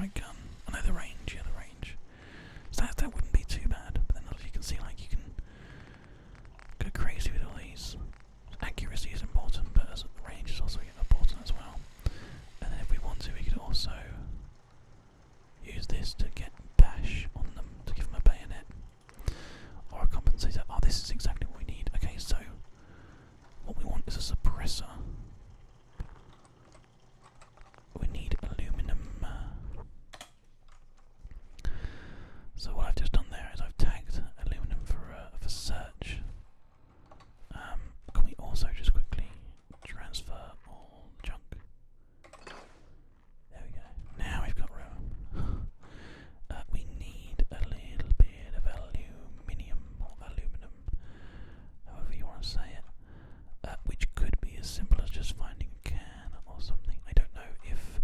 right gun. I know the range, yeah, the range. So that wouldn't be too bad, but then as you can see, like, you can go crazy with all these. Accuracy is important, but as range is also important as well. And then if we want to, we could also use this to get bash on them, to give them a bayonet. Or a compensator. Oh, this is exactly what we need. Okay, so what we want is a suppressor. We need aluminum. So what I've just done there is I've tagged aluminum for search. Can we also just quickly transfer all the junk? There we go. Now we've got room. We need a little bit of aluminium or aluminum, however you want to say it, which could be as simple as just finding a can or something. I don't know if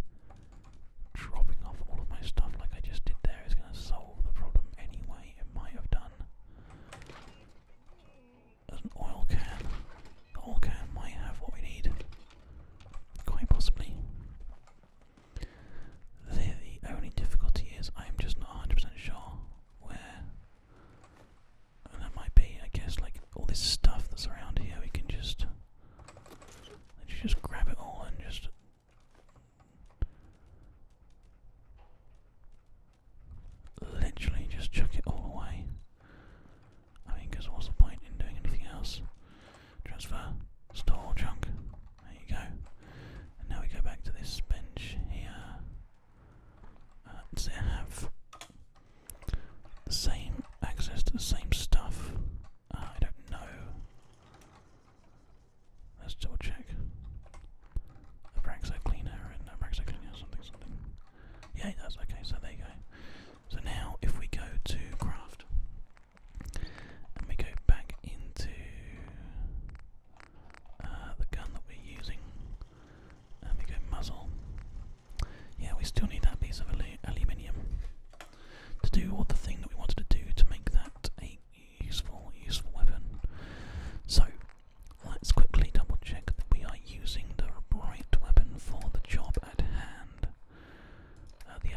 dropping off all of my stuff like I just did there is going to solve the problem anyway. It might have done. There's an oil can. The oil can might have what we need. Quite possibly. The only difficulty is I'm just not 100% sure where. And that might be, I guess, like all this stuff that's around here. We can just grab it all and just literally just chuck it all away. I mean, because what's the point in doing anything else? Transfer, store junk. There you go. And now we go back to this bench here. Does it have the same access to the same stuff? I don't know. Let's double check. Abraxo cleaner and Abraxo cleaner something. Yeah, it does. Okay, so there you go. So now if we go to craft and we go back into the gun that we're using and we go muzzle, yeah, we still need that piece of aluminium to do what the thing that we wanted to do to make that a useful weapon. So let's quickly double check that we are using the right weapon for the job at hand. The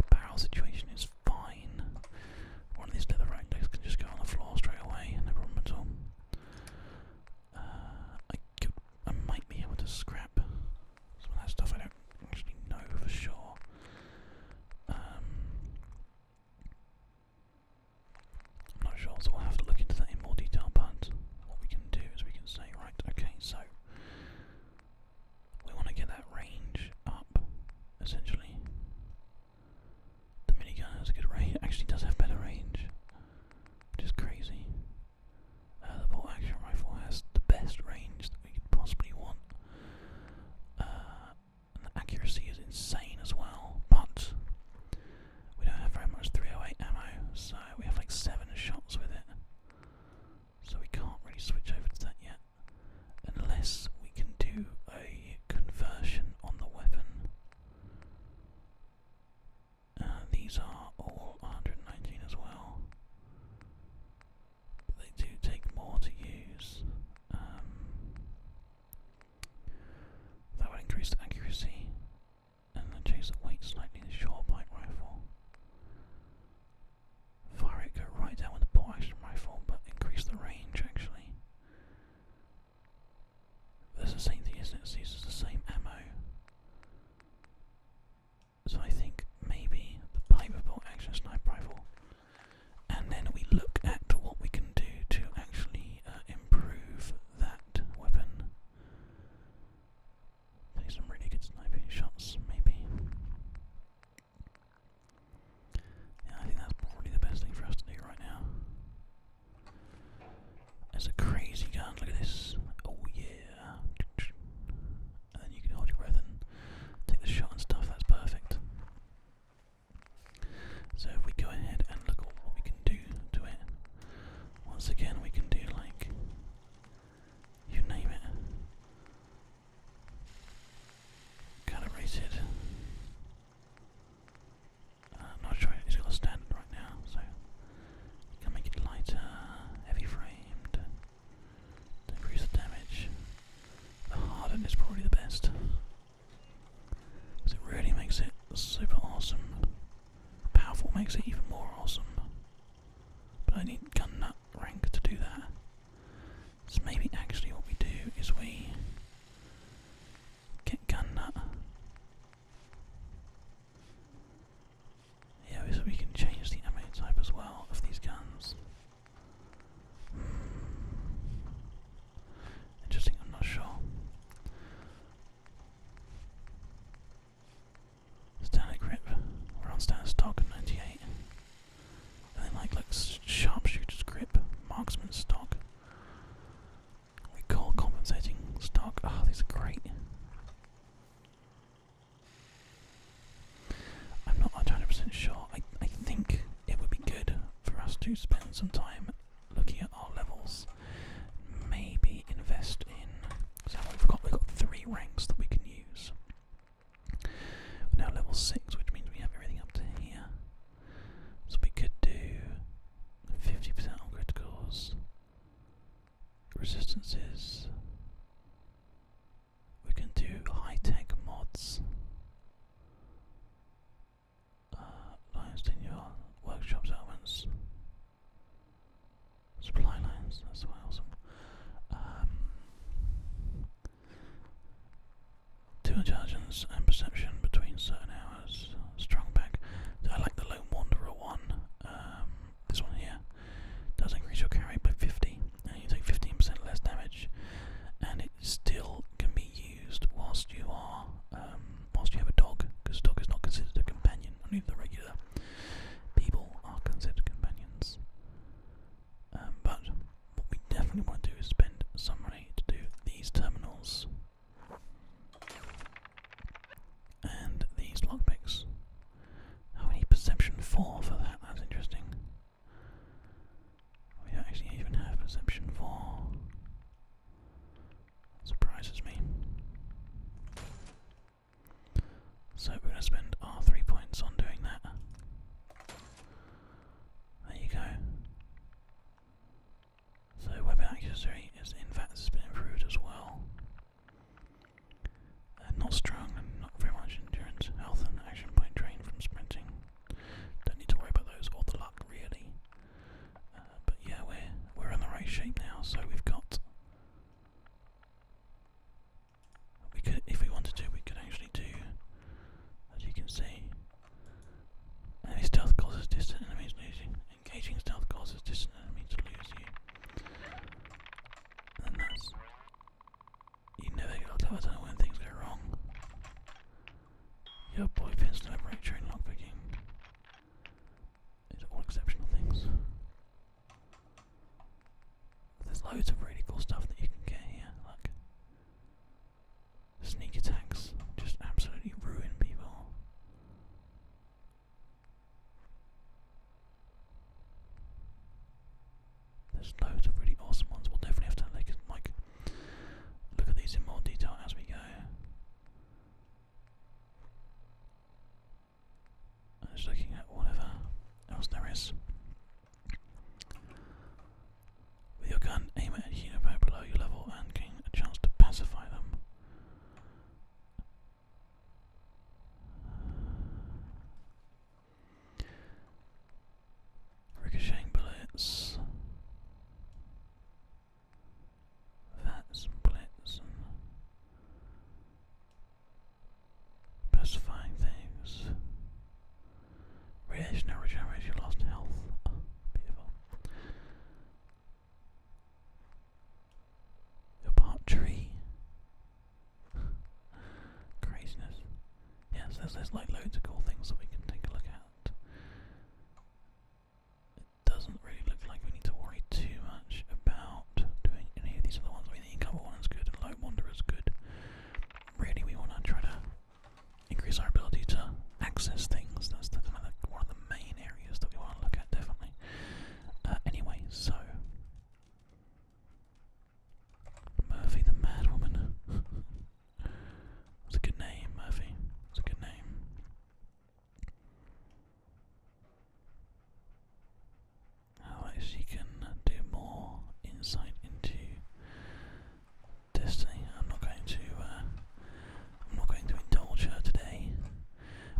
some time looking at our levels. Maybe invest in. So we've got 3 ranks that we can use. We're now level 6, which means we have everything up to here. So we could do 50% on criticals, resistances. We can do high-tech mods. Lines in your workshop elements. Supply lines, that's awesome. 2 intelligence and perception between certain hours. Strong back. I like the Lone Wanderer one. This one here does increase your carry by 50, and you take 15% less damage, and it still can be used whilst you are whilst you have a dog, because a dog is not considered a companion. Only the regular people are considered companions. But what we definitely want to do is spend some money to do these terminals and these lockpicks. How many perception 4 for that? That's interesting. We don't actually even have perception 4. Surprises me. So we're going to spend our 3 points on doing that. There you go. So weapon accuracy is in fact has been improved as well. Not strong and not very much endurance, health and action point drain from sprinting. Don't need to worry about those or the luck really. But yeah, we're in the right shape now. So we've got. We could, if we wanted to, we could actually do, as you can see. Enemy stealth causes distant enemies losing. Engaging stealth causes distant enemies to lose you. And that's. You never get to tell when things go wrong. Your boy pins to liberate during lockpicking. These are all exceptional things. There's loads of really cool stuff that you can get here, like sneak attacks, just absolutely ruin people. There's loads of really awesome ones. We'll definitely have to like look at these in more detail as we go. I'm just looking at whatever else there is. With your gun, aim at a unit below your level and gain a chance to pacify them. Ricocheting bullets. That's bullets and pacifying things. Radiation now regenerates your lost health. Oh, beautiful. Your part tree. Craziness. Yes, there's like loads of cool things that we can take a look at. It doesn't really look like we need to worry too much about doing any of these other ones. I mean, the Incover one is good and Lone Wanderer is good. Really, we want to try to increase our ability to access things. That's the kind of one of the main areas that we want to look at, definitely. Anyway, so Murphy the Mad Woman. That's a good name, Murphy. It's a good name. Alex, you can do more insight into Destiny. I'm not going to indulge her today,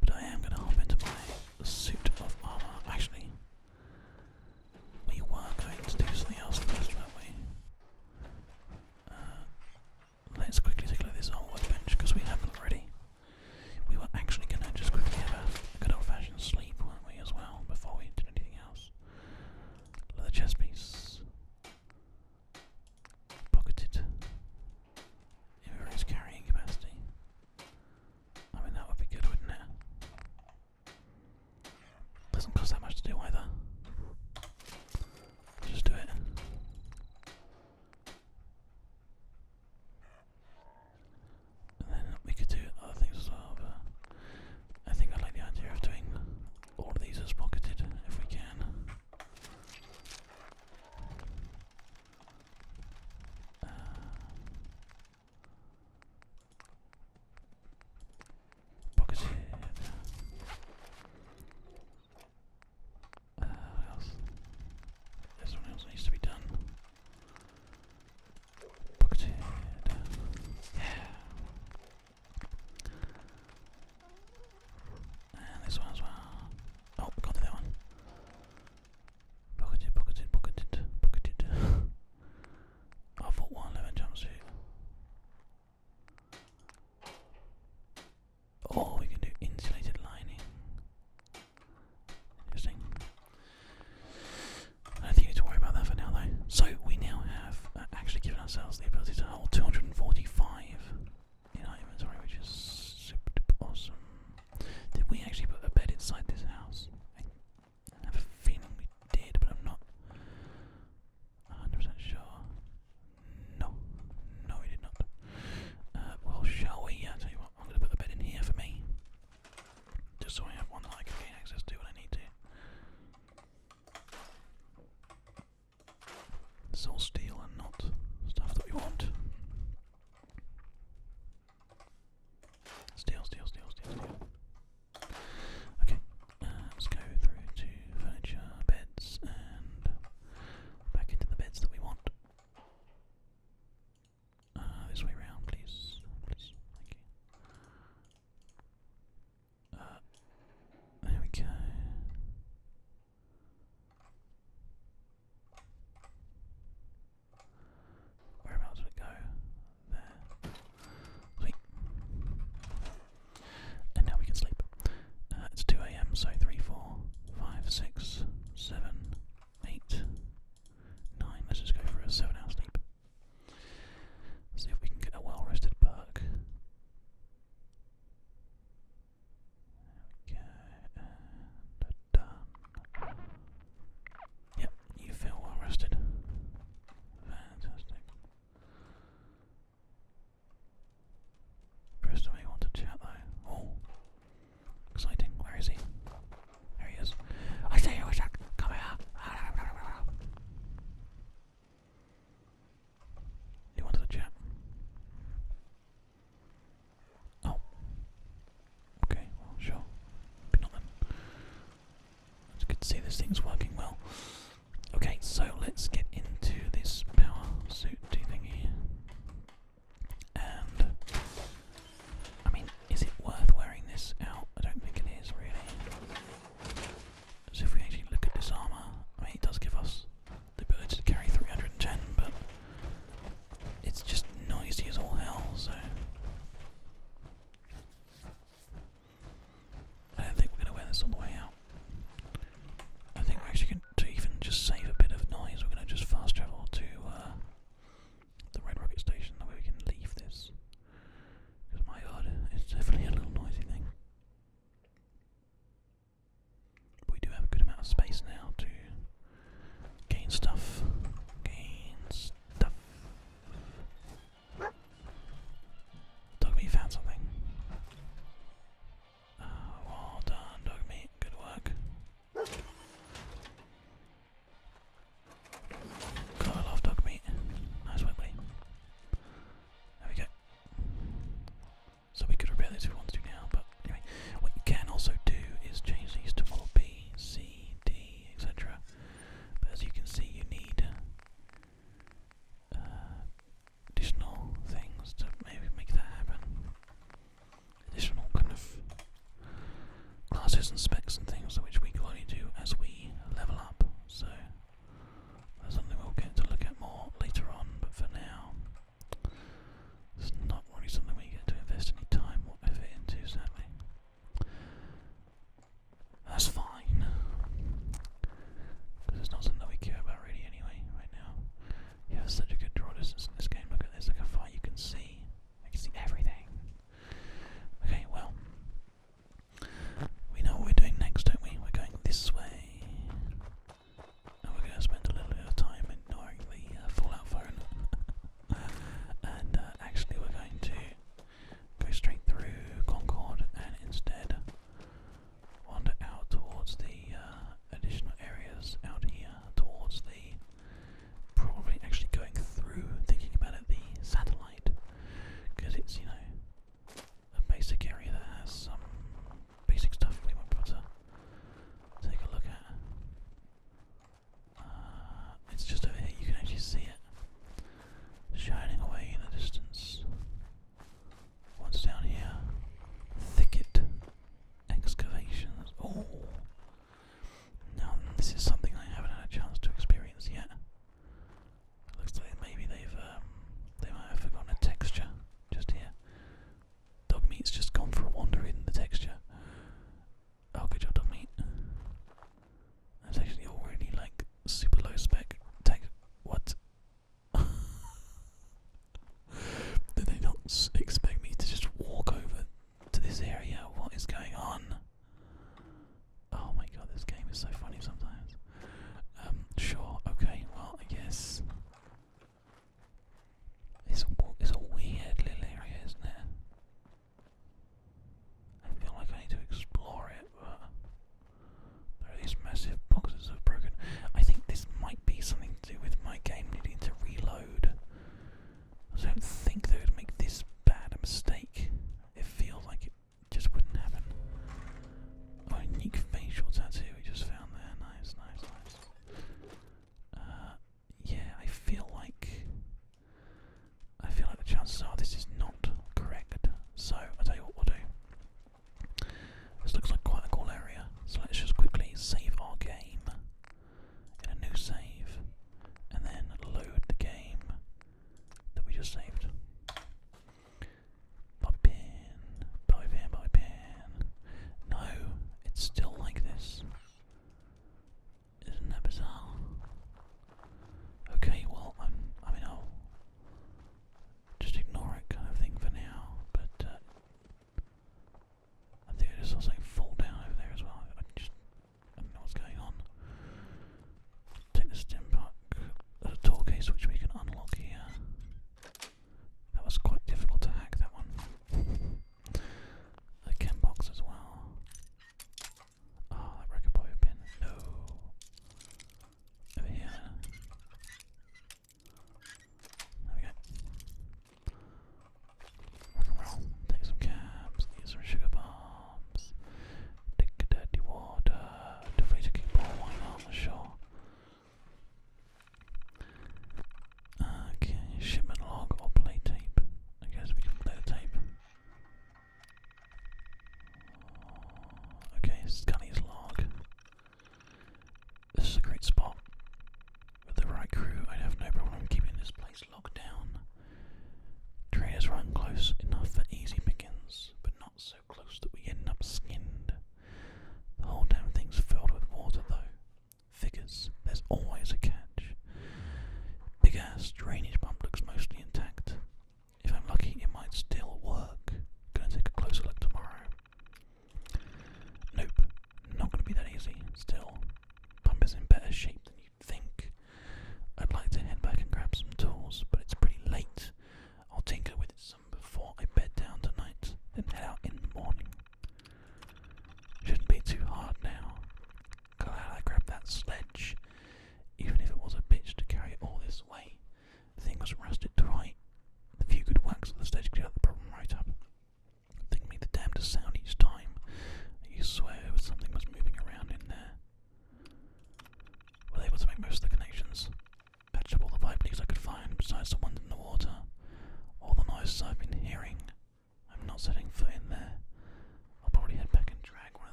but I am going to hop into my suit of armor. Actually, we were going to do something else first, weren't we? Let's quickly take a look at this whole workbench because we haven't already. We were actually going to just quickly have a good old-fashioned sleep, weren't we, as well, before we did anything else. Leather chest piece. Pocketed. Increased carrying capacity. I mean, that would be good, wouldn't it? Doesn't cost that much to do either. Just do it. And then we could do other things as well, but I think I like the idea of doing all of these as pocketed if we can.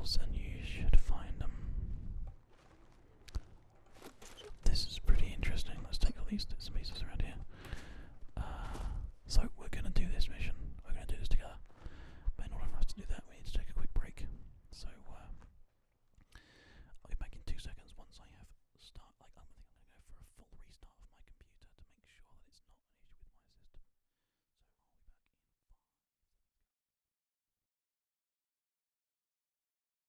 else, and